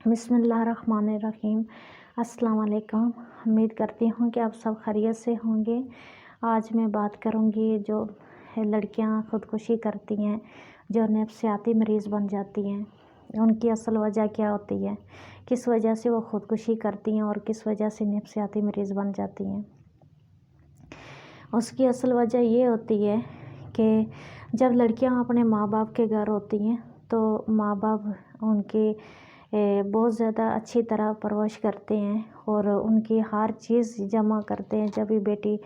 بسم اللہ الرحمن الرحیم۔ السلام علیکم۔ امید کرتی ہوں کہ آپ سب خیریت سے ہوں گے۔ آج میں بات کروں گی جو لڑکیاں خودکشی کرتی ہیں، جو نفسیاتی مریض بن جاتی ہیں، ان کی اصل وجہ کیا ہوتی ہے، کس وجہ سے وہ خودکشی کرتی ہیں اور کس وجہ سے نفسیاتی مریض بن جاتی ہیں۔ اس کی اصل وجہ یہ ہوتی ہے کہ جب لڑکیاں اپنے ماں باپ کے گھر ہوتی ہیں تو ماں باپ ان کے بہت زیادہ اچھی طرح پرورش کرتے ہیں اور ان کی ہر چیز جمع کرتے ہیں۔ جب بھی بیٹی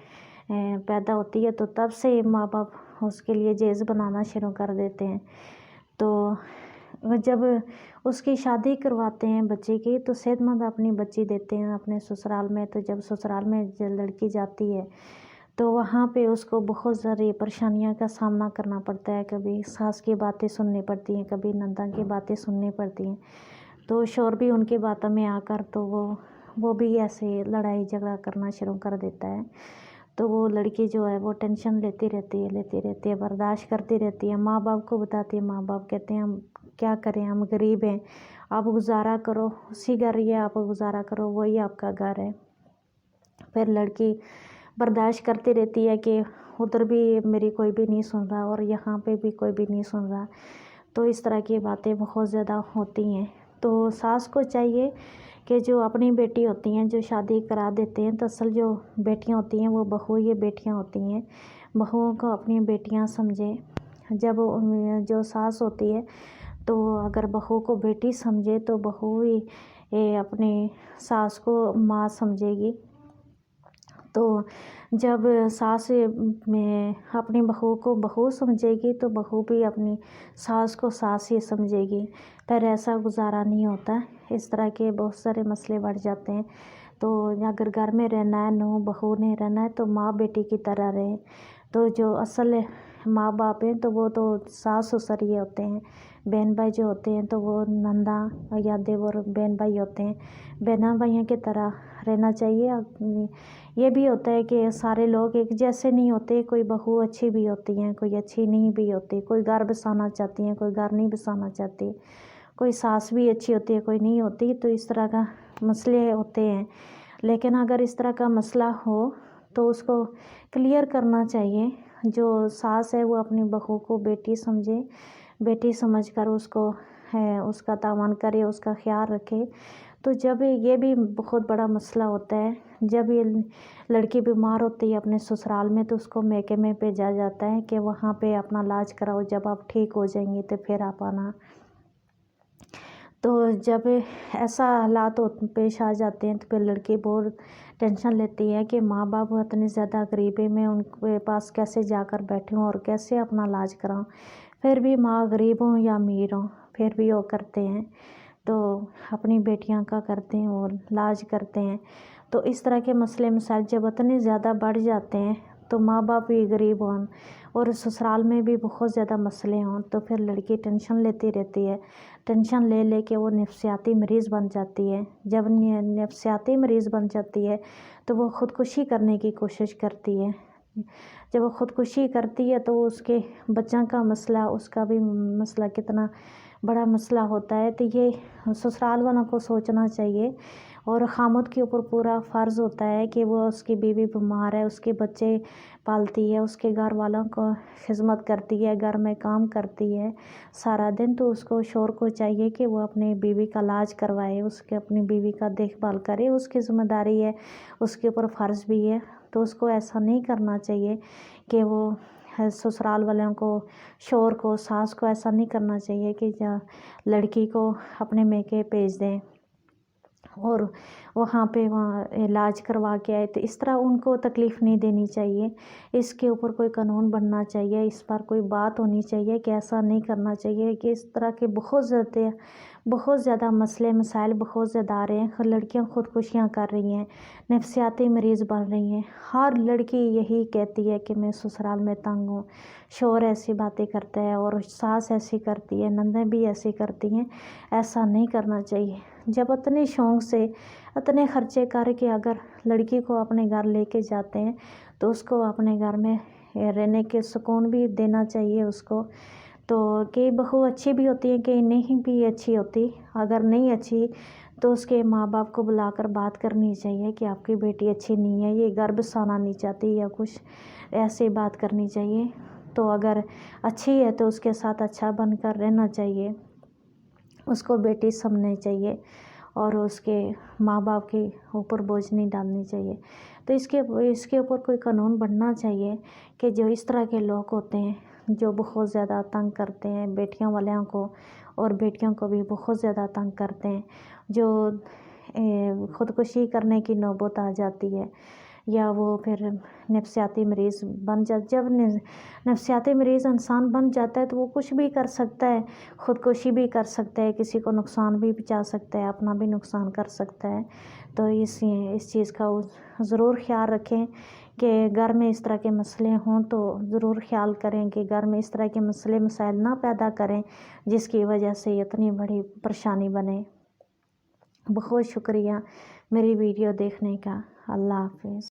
پیدا ہوتی ہے تو تب سے ماں باپ اس کے لیے جہیز بنانا شروع کر دیتے ہیں۔ تو جب اس کی شادی کرواتے ہیں بچے کی تو صحت مند اپنی بچی دیتے ہیں اپنے سسرال میں۔ تو جب سسرال میں لڑکی جاتی ہے تو وہاں پہ اس کو بہت ساری پریشانیوں کا سامنا کرنا پڑتا ہے۔ کبھی ساس کی باتیں سننی پڑتی ہیں، کبھی نندا کی باتیں سننی پڑتی ہیں، تو شوہر بھی ان کی باتوں میں آ کر تو وہ بھی ایسے لڑائی جھگڑا کرنا شروع کر دیتا ہے۔ تو وہ لڑکی جو ہے وہ ٹینشن لیتی رہتی ہے، برداشت کرتی رہتی ہے، ماں باپ کو بتاتی ہے۔ ماں باپ کہتے ہیں ہم کیا کریں، ہم غریب ہیں، آپ گزارا کرو، اسی گھر یہ آپ گزارا کرو، وہی آپ کا گھر ہے۔ پھر لڑکی برداشت کرتی رہتی ہے کہ ادھر بھی میری کوئی بھی نہیں سن رہا اور یہاں پہ بھی کوئی بھی نہیں سن رہا۔ تو اس طرح کی باتیں بہت زیادہ ہوتی ہیں۔ تو ساس کو چاہیے کہ جو اپنی بیٹی ہوتی ہیں جو شادی کرا دیتے ہیں، تو اصل جو بیٹیاں ہوتی ہیں وہ بہو یہ بیٹیاں ہوتی ہیں، بہوؤں کو اپنی بیٹیاں سمجھے۔ جب جو ساس ہوتی ہے تو اگر بہو کو بیٹی سمجھے تو بہو ہی اپنی ساس کو ماں سمجھے گی۔ تو جب ساس میں اپنی بہو کو بہو سمجھے گی تو بہو بھی اپنی ساس کو ساس ہی سمجھے گی۔ پھر ایسا گزارا نہیں ہوتا، اس طرح کے بہت سارے مسئلے بڑھ جاتے ہیں۔ تو اگر گھر میں رہنا ہے، نو بہو نے رہنا ہے تو ماں بیٹی کی طرح رہیں۔ تو جو اصل ماں باپ ہیں تو وہ تو ساس سسر ہی ہوتے ہیں، بہن بھائی جو ہوتے ہیں تو وہ نندا یا دیور بہن بھائی ہوتے ہیں، بہنوں بھائیوں کی طرح رہنا چاہیے۔ یہ بھی ہوتا ہے کہ سارے لوگ ایک جیسے نہیں ہوتے، کوئی بہو اچھی بھی ہوتی ہیں، کوئی اچھی نہیں بھی ہوتی، کوئی گھر بسانا چاہتی ہیں، کوئی گھر نہیں بسانا چاہتی، کوئی ساس بھی اچھی ہوتی ہے، کوئی نہیں ہوتی۔ تو اس طرح کا مسئلے ہوتے ہیں۔ لیکن اگر اس طرح کا مسئلہ ہو تو اس کو کلیئر کرنا چاہیے۔ جو ساس ہے وہ اپنی بہو کو بیٹی سمجھے، بیٹی سمجھ کر اس کو اس کا تعاون کرے، اس کا خیال رکھے۔ تو جب یہ بھی بہت بڑا مسئلہ ہوتا ہے، جب یہ لڑکی بیمار ہوتی ہے اپنے سسرال میں تو اس کو میکے میں بھیجا جاتا ہے کہ وہاں پہ اپنا علاج کراؤ، جب آپ ٹھیک ہو جائیں گی تو پھر آپ آنا۔ تو جب ایسا حالات پیش آ جاتے ہیں تو پھر لڑکی بہت ٹینشن لیتی ہے کہ ماں باپ اتنے زیادہ غریب ہیں، میں ان کے پاس کیسے جا کر بیٹھوں اور کیسے اپنا علاج کراؤں۔ پھر بھی ماں غریب ہوں یا امیر ہوں پھر بھی وہ کرتے ہیں، تو اپنی بیٹیاں کا کرتے ہیں اور علاج کرتے ہیں۔ تو اس طرح کے مسئلے مسائل جب اتنے زیادہ بڑھ جاتے ہیں تو ماں باپ بھی غریب ہوں اور سسرال میں بھی بہت زیادہ مسئلے ہوں تو پھر لڑکی ٹینشن لیتی رہتی ہے، ٹینشن لے لے کے وہ نفسیاتی مریض بن جاتی ہے۔ جب نفسیاتی مریض بن جاتی ہے تو وہ خودکشی کرنے کی کوشش کرتی ہے۔ جب وہ خودکشی کرتی ہے تو اس کے بچوں کا مسئلہ، اس کا بھی مسئلہ کتنا بڑا مسئلہ ہوتا ہے۔ تو یہ سسرال والوں کو سوچنا چاہیے اور خامد کے اوپر پورا فرض ہوتا ہے کہ وہ اس کی بیوی بیمار ہے، اس کے بچے پالتی ہے، اس کے گھر والوں کو خدمت کرتی ہے، گھر میں کام کرتی ہے سارا دن۔ تو اس کو شوہر کو چاہیے کہ وہ اپنی بیوی کا علاج کروائے، اس کے اپنی بیوی کا دیکھ بھال کرے، اس کی ذمہ داری ہے، اس کے اوپر فرض بھی ہے۔ تو اس کو ایسا نہیں کرنا چاہیے کہ وہ سسرال والوں کو، شوہر کو، ساس کو ایسا نہیں کرنا چاہیے کہ لڑکی کو اپنے میکے بھیج دیں اور وہاں پہ علاج کروا کے آئے۔ تو اس طرح ان کو تکلیف نہیں دینی چاہیے۔ اس کے اوپر کوئی قانون بننا چاہیے، اس پر کوئی بات ہونی چاہیے کہ ایسا نہیں کرنا چاہیے۔ کہ اس طرح کے بہت زیادہ مسئلے مسائل بہت زیادہ آ رہے ہیں۔ لڑکیاں خودکشیاں کر رہی ہیں، نفسیاتی مریض بن رہی ہیں۔ ہر لڑکی یہی کہتی ہے کہ میں سسرال میں تنگ ہوں، شوہر ایسی باتیں کرتا ہے اور ساس ایسی کرتی ہے، نندیں بھی ایسی کرتی ہیں۔ ایسا نہیں کرنا چاہیے۔ جب اتنے شوق سے اتنے خرچے کر کے اگر لڑکی کو اپنے گھر لے کے جاتے ہیں تو اس کو اپنے گھر میں رہنے کے سکون بھی دینا چاہیے اس کو۔ تو کئی بہو اچھی بھی ہوتی ہیں، کئی نہیں بھی اچھی ہوتی. اگر نہیں اچھی تو اس کے ماں باپ کو بلا کر بات کرنی چاہیے کہ آپ کی بیٹی اچھی نہیں ہے، یہ گھر بسانا نہیں چاہتی یا کچھ ایسے بات کرنی چاہیے. تو اگر اچھی ہے تو اس کے ساتھ اچھا بن کر رہنا چاہیے، اس کو بیٹی سمجھنا چاہیے اور اس کے ماں باپ کے اوپر بوجھ نہیں ڈالنی چاہیے. تو اس کے اوپر کوئی قانون بننا چاہیے کہ جو اس طرح کے لوگ ہوتے ہیں جو بہت زیادہ تنگ کرتے ہیں بیٹیوں والوں کو، اور بیٹیوں کو بھی بہت زیادہ تنگ کرتے ہیں، جو خودکشی کرنے کی نوبت آ جاتی ہے یا وہ پھر نفسیاتی مریض بن جب نفسیاتی مریض انسان بن جاتا ہے تو وہ کچھ بھی کر سکتا ہے، خودکشی بھی کر سکتا ہے، کسی کو نقصان بھی پہنچا سکتا ہے، اپنا بھی نقصان کر سکتا ہے. تو اس چیز کا ضرور خیال رکھیں کہ گھر میں اس طرح کے مسئلے ہوں تو ضرور خیال کریں کہ گھر میں اس طرح کے مسائل نہ پیدا کریں جس کی وجہ سے اتنی بڑی پریشانی بنے. بہت شکریہ میری ویڈیو دیکھنے کا. اللہ حافظ.